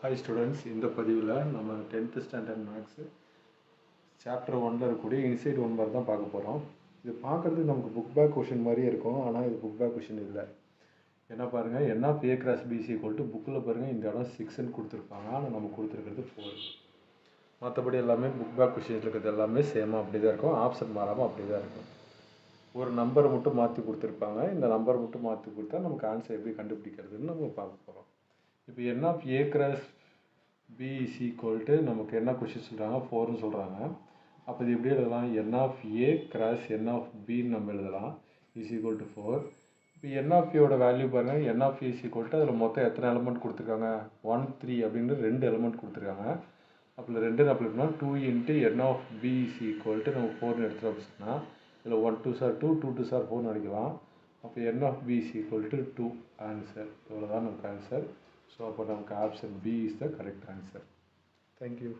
Hi students, இந்த பதிவில் நம்ம 10th ஸ்டாண்டர்ட் மேக்ஸு சாப்டர் 1ல் இருக்கக்கூடிய இன்சைட் 1 மாதிரி தான் பார்க்க போகிறோம். இது பார்க்குறதுக்கு நமக்கு புக் பேக் கொஷின் மாதிரியே இருக்கும், ஆனால் இது புக் பேக் கொஷின் இல்லை. என்ன பாருங்கள், n of a cross b is equal to புக்கில் பாருங்கள் இந்த இடம் 6ன்னு கொடுத்துருப்பாங்க, ஆனால் நம்ம கொடுத்துருக்கிறது 4. மற்றபடி எல்லாமே புக் பேக் கொஷின்ஸ் இருக்கிறது எல்லாமே சேமாக அப்படி தான் இருக்கும், ஆப்ஷன் மாறாமல் அப்படி தான் இருக்கும். ஒரு நம்பரை மட்டும் மாற்றி கொடுத்துருப்பாங்க, இந்த நம்பரை மட்டும் மாற்றி கொடுத்தா நமக்கு ஆன்சர் எப்படி கண்டுபிடிக்கிறதுன்னு நம்ம பார்க்க போகிறோம். இப்போ n of a cross b is equal to நமக்கு என்ன கொஷின் சொல்கிறாங்க, 4ன்னு சொல்கிறாங்க. அப்போ இது எப்படி எழுதலாம், n of a cross n of b நம்ம எழுதலாம் is equal to 4. இப்போ n of a ஓட வேல்யூ பாருங்கள், n of a is equal to அதில் மொத்தம் எத்தனை எலமெண்ட் கொடுத்துருக்காங்க, 1 3 அப்படின்னு 2 எலமெண்ட் கொடுத்துருக்காங்க. அப்போ 2 அப்படி இருக்குன்னா 2 into n of b is equal to நம்ம 4ன்னு எடுத்துகிட்டு அப்படின்னா இதில் 1 2 சார் 2 2 2 சார் 4ன்னு அடிக்கலாம். அப்போ n of b is equal to 2 answer. இவ்வளோதான் நமக்கு ஆன்சர். So, அப்போ நமக்கு option B is the correct answer. Thank you.